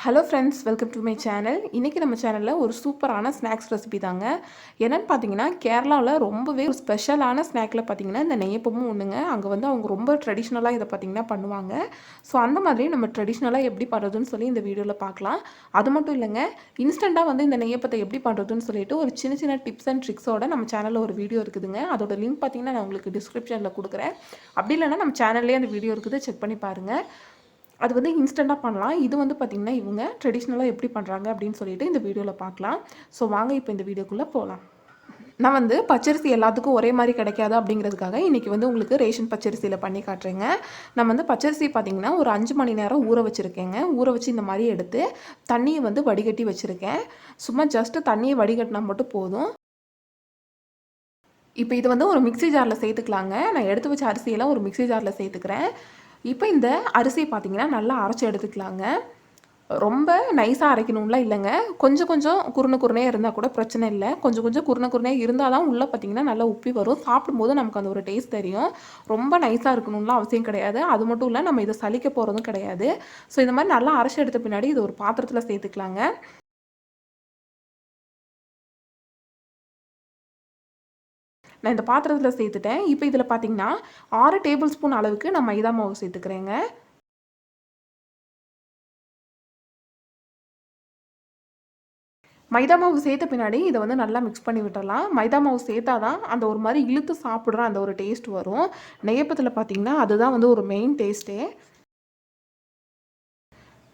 Hello friends, welcome to my channel. இன்றைக்கி நம்ம சேனலில் ஒரு சூப்பரான ஸ்நாக்ஸ் ரெசிபி தாங்க. என்னென்னு பார்த்தீங்கன்னா, கேரளாவில் ரொம்பவே ஒரு ஸ்பெஷலான ஸ்நாக்கில் பார்த்தீங்கன்னா இந்த நெய்யப்பமும் ஒன்றுங்க. அங்கே வந்து அவங்க ரொம்ப ட்ரெடிஷ்னலாக இதை பார்த்திங்கன்னா பண்ணுவாங்க. ஸோ அந்த மாதிரி நம்ம ட்ரெடிஷ்னலாக எப்படி பண்ணுறதுன்னு சொல்லி இந்த வீடியோவில் பார்க்கலாம். அது மட்டும் இல்லைங்க, இன்ஸ்டண்ட்டாக வந்து இந்த நெய்யப்பத்தை எப்படி பண்ணுறதுன்னு சொல்லிட்டு ஒரு சின்ன சின்ன டிப்ஸ் அண்ட் ட்ரிக்ஸோட நம்ம சேனலில் ஒரு வீடியோ இருக்குதுங்க. அதோட லிங்க் பார்த்தீங்கன்னா நான் உங்களுக்கு டிஸ்கிரிப்ஷனில் கொடுக்குறேன். அப்படி இல்லைன்னா நம்ம சேனல்லே அந்த வீடியோ இருக்குது, செக் பண்ணி பாருங்கள். அது வந்து இன்ஸ்டண்ட்டாக பண்ணலாம். இது வந்து பார்த்திங்கன்னா இவங்க ட்ரெடிஷ்னலாக எப்படி பண்ணுறாங்க அப்படின்னு சொல்லிட்டு இந்த வீடியோவில் பார்க்கலாம். ஸோ வாங்க இப்போ இந்த வீடியோக்குள்ளே போகலாம். நான் வந்து பச்சரிசி எல்லாத்துக்கும் ஒரே மாதிரி கிடைக்காது அப்படிங்கிறதுக்காக இன்றைக்கி வந்து உங்களுக்கு ரேஷன் பச்சரிசியில் பண்ணி காட்டுறேங்க. நான் வந்து பச்சரிசி பார்த்திங்கன்னா ஒரு 5 மணி நேரம் ஊற வச்சுருக்கேங்க. ஊற வச்சு இந்த மாதிரி எடுத்து தண்ணியை வந்து வடிகட்டி வச்சுருக்கேன். சும்மா ஜஸ்ட்டு தண்ணியை வடிகட்டினா மட்டும் போதும். இப்போ இது வந்து ஒரு மிக்ஸி ஜாரில் சேர்த்துக்கலாங்க. நான் எடுத்து வச்ச அரிசியெல்லாம் ஒரு மிக்ஸி ஜாரில் சேர்த்துக்கிறேன். இப்போ இந்த அரிசி பார்த்திங்கன்னா நல்லா அரைச்சி எடுத்துக்கலாங்க. ரொம்ப நைஸாக அரைக்கணும்லாம் இல்லைங்க. கொஞ்சம் கொஞ்சம் குருணையாக இருந்தால் கூட பிரச்சனை இல்லை. கொஞ்சம் கொஞ்சம் குருணையாக இருந்தால் தான் உள்ளே பார்த்திங்கன்னா நல்லா உப்பி வரும். சாப்பிடும்போது நமக்கு அந்த ஒரு டேஸ்ட் தெரியும். ரொம்ப நைஸாக இருக்கணும்லாம் அவசியம் கிடையாது. அது மட்டும் இல்லை, நம்ம இதை சலிக்க போகிறதும் கிடையாது. ஸோ இந்த மாதிரி நல்லா அரைச்சி எடுத்த பின்னாடி இது ஒரு பாத்திரத்தில் சேர்த்துக்கலாங்க. நான் இந்த பாத்திரத்தில் சேர்த்துட்டேன். இப்போ இதில் பார்த்திங்கன்னா 6 டேபிள் ஸ்பூன் அளவுக்கு நான் மைதா மாவு சேர்த்துக்கிறேங்க. மைதா மாவு சேர்த்த பின்னாடி இதை வந்து நல்லா மிக்ஸ் பண்ணி விட்டுடலாம். மைதா மாவு சேர்த்தா தான் அந்த ஒரு மாதிரி இழுத்து சாப்பிட்ற அந்த ஒரு டேஸ்ட் வரும். நெய்யப்பத்தில் பார்த்திங்கன்னா அதுதான் வந்து ஒரு மெயின் டேஸ்ட்டே.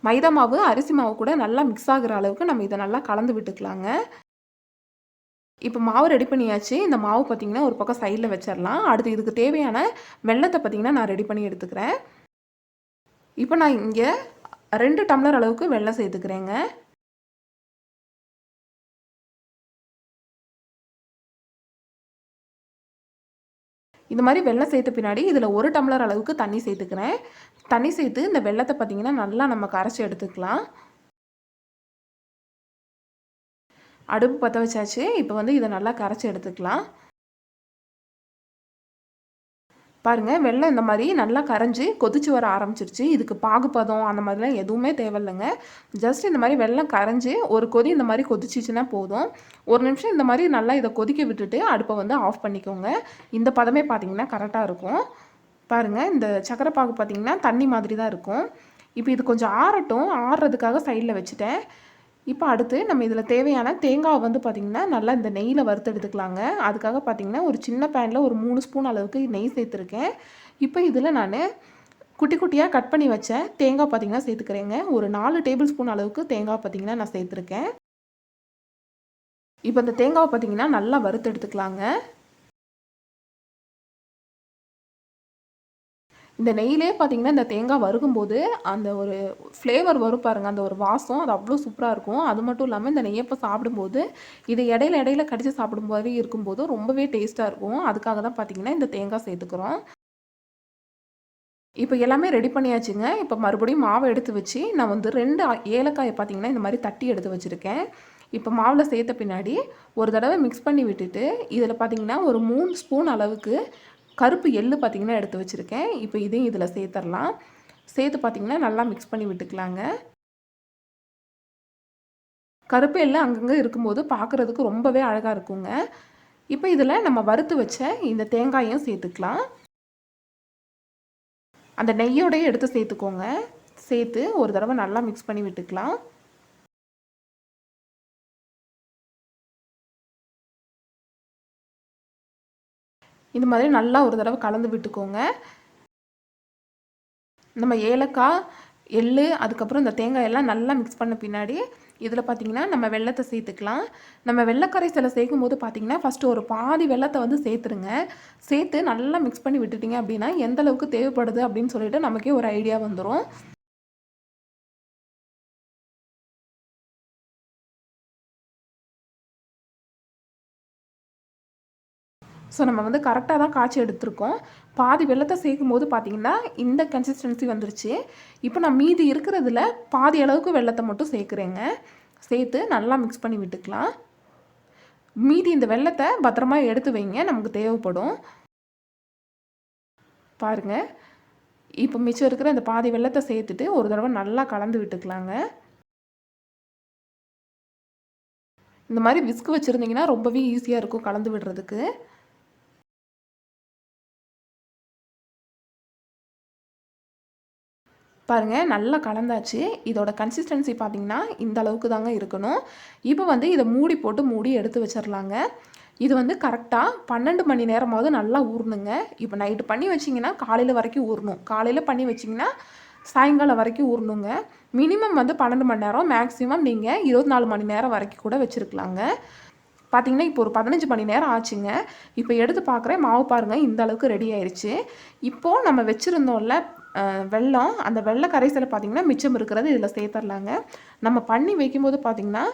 மைதா மாவு அரிசி மாவு கூட நல்லா மிக்ஸ் ஆகிற அளவுக்கு நம்ம இதை நல்லா கலந்து விட்டுக்கலாங்க. இப்போ மாவு ரெடி பண்ணியாச்சு. இந்த மாவு பார்த்திங்கன்னா ஒரு பக்கம் சைடில் வச்சிடலாம். அடுத்து இதுக்கு தேவையான வெல்லத்தை பார்த்திங்கன்னா நான் ரெடி பண்ணி எடுத்துக்கிறேன். இப்போ நான் இங்கே 2 டம்ளர் அளவுக்கு வெல்லம் சேர்த்துக்கிறேங்க. இந்த மாதிரி வெல்லம் சேர்த்த பின்னாடி இதில் 1 டம்ளர் அளவுக்கு தண்ணி சேர்த்துக்கிறேன். தண்ணி சேர்த்து இந்த வெல்லத்தை பார்த்திங்கன்னா நல்லா நம்ம கரைச்சி எடுத்துக்கலாம். அடுப்பு பற்ற வச்சாச்சு. இப்போ வந்து இதை நல்லா கரைச்சி எடுத்துக்கலாம். பாருங்கள், வெல்லம் இந்த மாதிரி நல்லா கரைஞ்சி கொதிச்சு வர ஆரம்பிச்சிருச்சு. இதுக்கு பாகுபதம் அந்த மாதிரிலாம் எதுவுமே தேவையில்லைங்க. ஜஸ்ட் இந்த மாதிரி வெல்லம் கரைஞ்சி ஒரு கொதி இந்த மாதிரி கொதிச்சிச்சுன்னா போதும். ஒரு நிமிஷம் இந்த மாதிரி நல்லா இதை கொதிக்க விட்டுட்டு அடுப்பை வந்து ஆஃப் பண்ணிக்கோங்க. இந்த பதமே பார்த்திங்கன்னா கரெக்டாக இருக்கும். பாருங்கள், இந்த சக்கரை பாகு பார்த்திங்கன்னா தண்ணி மாதிரி தான் இருக்கும். இப்போ இது கொஞ்சம் ஆறட்டும். ஆறுறதுக்காக சைடில் வச்சுட்டேன். இப்போ அடுத்து நம்ம இதில் தேவையான தேங்காய் வந்து பார்த்திங்கன்னா நல்லா இந்த நெய்யில் வறுத்து எடுத்துக்கலாங்க. அதுக்காக பார்த்திங்கன்னா ஒரு சின்ன பேனில் ஒரு 3 ஸ்பூன் அளவுக்கு நெய் சேர்த்துருக்கேன். இப்போ இதில் நான் குட்டி குட்டியாக கட் பண்ணி வச்ச தேங்காய் பார்த்திங்கன்னா சேர்த்துக்கிறேங்க. ஒரு 4 டேபிள் ஸ்பூன் அளவுக்கு தேங்காய் பார்த்திங்கன்னா நான் சேர்த்துருக்கேன். இப்போ இந்த தேங்காவை பார்த்திங்கன்னா நல்லா வறுத்து எடுத்துக்கலாங்க. இந்த நெய்யிலே பார்த்திங்கன்னா இந்த தேங்காய் வறுக்கும்போது அந்த ஒரு ஃப்ளேவர் வரும் பாருங்கள், அந்த ஒரு வாசம் அது அவ்வளோ சூப்பராக இருக்கும். அது மட்டும் இல்லாமல் இந்த நெய்யப்பம் சாப்பிடும்போது இது இடையில கடித்து சாப்பிடும்போதே இருக்கும்போது ரொம்பவே டேஸ்ட்டாக இருக்கும். அதுக்காக தான் பார்த்திங்கன்னா இந்த தேங்காய் சேர்த்துக்கிறோம். இப்போ எல்லாமே ரெடி பண்ணியாச்சுங்க. இப்போ மறுபடியும் மாவை எடுத்து வச்சு நான் வந்து 2 ஏலக்காயை பார்த்திங்கன்னா இந்த மாதிரி தட்டி எடுத்து வச்சுருக்கேன். இப்போ மாவில் சேர்த்த பின்னாடி ஒரு தடவை மிக்ஸ் பண்ணி விட்டுட்டு இதில் பார்த்திங்கன்னா ஒரு 3 ஸ்பூன் அளவுக்கு கருப்பு எள்ளு பார்த்திங்கன்னா எடுத்து வச்சுருக்கேன். இப்போ இதையும் இதில் சேர்த்துடலாம். சேர்த்து பார்த்திங்கன்னா நல்லா மிக்ஸ் பண்ணி விட்டுக்கலாங்க. கருப்பு எள்ளு அங்கங்கே இருக்கும்போது பார்க்குறதுக்கு ரொம்பவே அழகாக இருக்குங்க. இப்போ இதில் நம்ம வறுத்து வச்ச இந்த தேங்காயும் சேர்த்துக்கலாம். அந்த நெய்யோடையே எடுத்து சேர்த்துக்கோங்க. சேர்த்து ஒரு தடவை நல்லா மிக்ஸ் பண்ணி விட்டுக்கலாம். இந்த மாதிரி நல்லா ஒரு தடவை கலந்து விட்டுக்கோங்க. நம்ம ஏலக்காய், எள்ளு, அதுக்கப்புறம் இந்த தேங்காய் எல்லாம் நல்லா மிக்ஸ் பண்ண பின்னாடி இதில் பார்த்திங்கன்னா நம்ம வெல்லத்தை சேர்த்துக்கலாம். நம்ம வெல்லக்கரைசலை சேர்க்கும்போது பார்த்திங்கன்னா ஃபஸ்ட்டு ஒரு பாதி வெல்லத்தை வந்து சேர்த்துருங்க. சேர்த்து நல்லா மிக்ஸ் பண்ணி விட்டுட்டிங்க அப்படின்னா எந்த அளவுக்கு தேவைப்படுது அப்படின்னு சொல்லிட்டு நமக்கே ஒரு ஐடியா வந்துடும். ஸோ நம்ம வந்து கரெக்டாக தான் காய்ச்சி எடுத்துருக்கோம். பாதி வெல்லத்தை சேர்க்கும்போது பார்த்திங்கன்னா இந்த கன்சிஸ்டன்சி வந்துருச்சு. இப்போ நான் மீதி இருக்கிறதுல பாதி அளவுக்கு வெல்லத்தை மட்டும் சேர்க்குறேங்க. சேர்த்து நல்லா மிக்ஸ் பண்ணி விட்டுக்கலாம். மீதி இந்த வெல்லத்தை பத்திரமா எடுத்து வைங்க, நமக்கு தேவைப்படும். பாருங்கள், இப்போ மிச்சம் இருக்கிற இந்த பாதி வெல்லத்தை சேர்த்துட்டு ஒரு தடவை நல்லா கலந்து விட்டுக்கலாங்க. இந்த மாதிரி விஸ்க் வச்சுருந்தீங்கன்னா ரொம்பவே ஈஸியாக இருக்கும் கலந்து விடுறதுக்கு. பாருங்கள் நல்லா கலந்தாச்சு. இதோட கன்சிஸ்டன்சி பார்த்தீங்கன்னா இந்த அளவுக்கு தாங்க இருக்கணும். இப்போ வந்து இதை மூடி போட்டு மூடி எடுத்து வச்சிடலாங்க. இது வந்து கரெக்டாக 12 மணி நேரமாவது நல்லா ஊறணுங்க. இப்போ நைட்டு பண்ணி வச்சிங்கன்னா காலையில் வரைக்கும் ஊறணும். காலையில் பண்ணி வச்சிங்கன்னா சாயங்காலம் வரைக்கும் ஊறணுங்க. மினிமம் வந்து 12 மணி நேரம், மேக்ஸிமம் நீங்கள் 24 மணி நேரம் வரைக்கும் கூட வச்சுருக்கலாங்க. பார்த்தீங்கன்னா இப்போ ஒரு 15 மணி நேரம் ஆச்சுங்க. இப்போ எடுத்து பார்க்குறேன், மாவு பாருங்கள் இந்த அளவுக்கு ரெடி ஆயிடுச்சு. இப்போது நம்ம வச்சுருந்தோம்ல வெல்லம், அந்த வெள்ளை கரைசலை பார்த்திங்கன்னா மிச்சம் இருக்கிறது இதில் சேர்த்துடலாங்க. நம்ம பண்ணி வைக்கும்போது பார்த்திங்கன்னா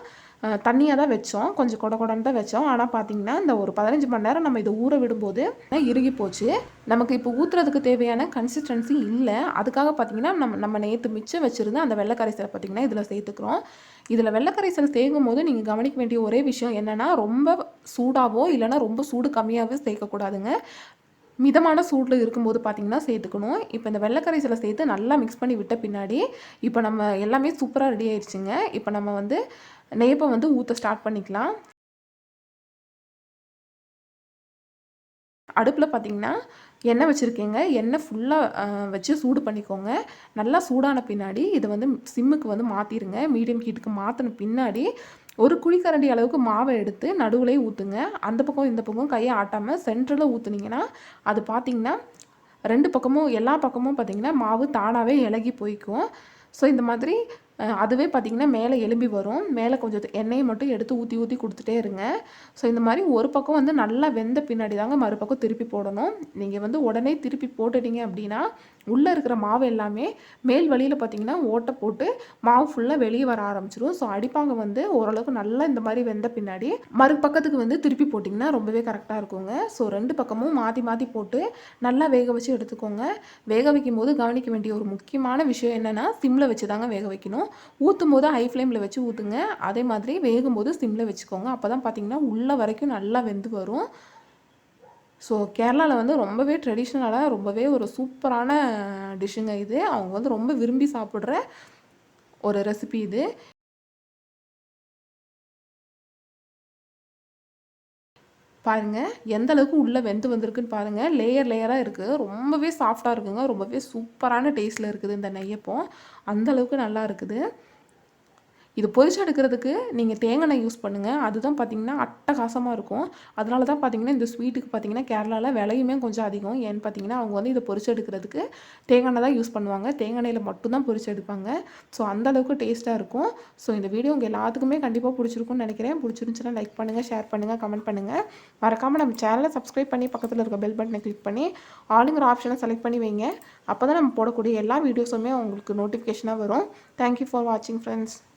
தண்ணியாக தான் வச்சோம், கொஞ்சம் கொட கொடன்னு தான் வச்சோம். ஆனால் பார்த்திங்கன்னா இந்த ஒரு 15 மணி நேரம் நம்ம இதை ஊற விடும்போது இறுகி போச்சு. நமக்கு இப்போ ஊற்றுறதுக்கு தேவையான கன்சிஸ்டன்சி இல்லை. அதுக்காக பார்த்திங்கன்னா நம்ம நேற்று மிச்சம் வச்சுருந்த அந்த வெள்ளை கரைசலை பார்த்திங்கன்னா இதில் சேர்த்துக்கிறோம். இதில் வெள்ளை கரைசல் சேர்க்கும் போது நீங்கள் கவனிக்க வேண்டிய ஒரே விஷயம் என்னென்னா, ரொம்ப சூடாகவோ இல்லைனா ரொம்ப சூடு கம்மியாகவோ சேர்க்கக்கூடாதுங்க. மிதமான சூடில் இருக்கும்போது பார்த்திங்கன்னா சேர்த்துக்கணும். இப்போ இந்த வெள்ளை கரைசலை சேர்த்து நல்லா மிக்ஸ் பண்ணி விட்ட பின்னாடி இப்போ நம்ம எல்லாமே சூப்பராக ரெடி ஆயிடுச்சுங்க. இப்போ நம்ம வந்து நெய்யப்பம் வந்து ஊற்ற ஸ்டார்ட் பண்ணிக்கலாம். அடுப்பில் பார்த்திங்கன்னா எண்ணெய் வச்சுருக்கேங்க. எண்ணெய் ஃபுல்லாக வச்சு சூடு பண்ணிக்கோங்க. நல்லா சூடான பின்னாடி இதை வந்து சிம்முக்கு வந்து மாற்றிடுங்க. மீடியம் ஹீட்டுக்கு மாற்றின பின்னாடி ஒரு குழிக்கரண்டி அளவுக்கு மாவை எடுத்து நடுவுலேயே ஊற்றுங்க. அந்த பக்கம் இந்த பக்கம் கையை ஆட்டாமல் சென்டரில் ஊற்றுனீங்கன்னா அது பார்த்திங்கன்னா 2 பக்கமும் எல்லா பக்கமும் பார்த்திங்கன்னா மாவு தானாகவே இலகி போய்க்கும். ஸோ இந்த மாதிரி அதுவே பார்த்திங்கன்னா மேலே எலும்பி வரும். மேலே கொஞ்சம் எண்ணெயை மட்டும் எடுத்து ஊற்றி ஊற்றி கொடுத்துட்டே இருங்க. ஸோ இந்த மாதிரி ஒரு பக்கம் வந்து நல்லா வெந்த பின்னாடி தாங்க மறுபக்கம் திருப்பி போடணும். நீங்கள் வந்து உடனே திருப்பி போட்டுட்டீங்க அப்படின்னா உள்ளே இருக்கிற மாவு எல்லாமே மேல் வழியில் பார்த்திங்கன்னா ஓட்டை போட்டு மாவு ஃபுல்லாக வெளியே வர ஆரம்பிச்சிடும். ஸோ அடிப்பாங்க வந்து ஓரளவுக்கு நல்லா இந்த மாதிரி வெந்த பின்னாடி மறுபக்கத்துக்கு வந்து திருப்பி போட்டிங்கன்னா ரொம்பவே கரெக்டாக இருக்குங்க. ஸோ 2 பக்கமும் மாற்றி மாற்றி போட்டு நல்லா வேக வச்சு எடுத்துக்கோங்க. வேக வைக்கும் போது கவனிக்க வேண்டிய ஒரு முக்கியமான விஷயம் என்னென்னா, சிம்மில் வச்சு தாங்க வேக வைக்கணும். ஊற்றும் போது ஹை ஃப்ளேமில் வச்சு ஊற்றுங்க. அதே மாதிரி வேகும்போது சிம்மில் வச்சுக்கோங்க. அப்போ தான் பார்த்திங்கன்னா உள்ளே வரைக்கும் நல்லா வெந்து வரும். ஸோ கேரளாவில் வந்து ரொம்பவே ட்ரெடிஷ்னலாக ரொம்பவே ஒரு சூப்பரான டிஷ்ஷுங்க இது. அவங்க வந்து ரொம்ப விரும்பி சாப்பிட்ற ஒரு ரெசிபி இது. பாருங்கள் எந்த அளவுக்கு உள்ளே வெந்து வந்திருக்குன்னு பாருங்கள். லேயர் லேயராக இருக்குது. ரொம்பவே சாஃப்டாக இருக்குங்க. ரொம்பவே சூப்பரான டேஸ்ட்டில் இருக்குது இந்த நெய்யப்பம். அந்தளவுக்கு நல்லா இருக்குது. இது பொரிச்சு எடுக்கிறதுக்கு நீங்கள் தேங்காய் எண்ணெய் யூஸ் பண்ணுங்கள். அதுதான் பார்த்திங்கன்னா அட்டகாசமாக இருக்கும். அதனால தான் பார்த்திங்கன்னா இந்த ஸ்வீட்டுக்கு பார்த்திங்கன்னா கேரளாவில் விலையுமே கொஞ்சம் அதிகம். ஏன்னு பார்த்திங்கன்னா அவங்க வந்து இதை பொரிச்சு எடுக்கிறதுக்கு தேங்காய் எண்ணெய் தான் யூஸ் பண்ணுவாங்க. தேங்காய் எண்ணெயில் மட்டும்தான் பொரிச்சு எடுப்பாங்க. ஸோ அந்தளவுக்கு டேஸ்ட்டாக இருக்கும். ஸோ இந்த வீடியோ உங்கள் எல்லாத்துக்குமே கண்டிப்பாக பிடிச்சிருக்கும்னு நினைக்கிறேன். பிடிச்சிருந்துச்சுன்னா லைக் பண்ணுங்கள், ஷேர் பண்ணுங்கள், கமெண்ட் பண்ணுங்கள். மறக்காமல் நம்ம சேனலை சப்ஸ்கிரைப் பண்ணி பக்கத்தில் இருக்க பெல் பட்டனை கிளிக் பண்ணி ஆளுங்கிற ஆப்ஷனை செலக்ட் பண்ணி வைங்க. அப்போ தான் நம்ம போடக்கூடிய எல்லா வீடியோஸுமே உங்களுக்கு நோட்டிஃபிகேஷனாக வரும். தேங்க்யூ ஃபார் வாட்சிங் ஃப்ரெண்ட்ஸ்.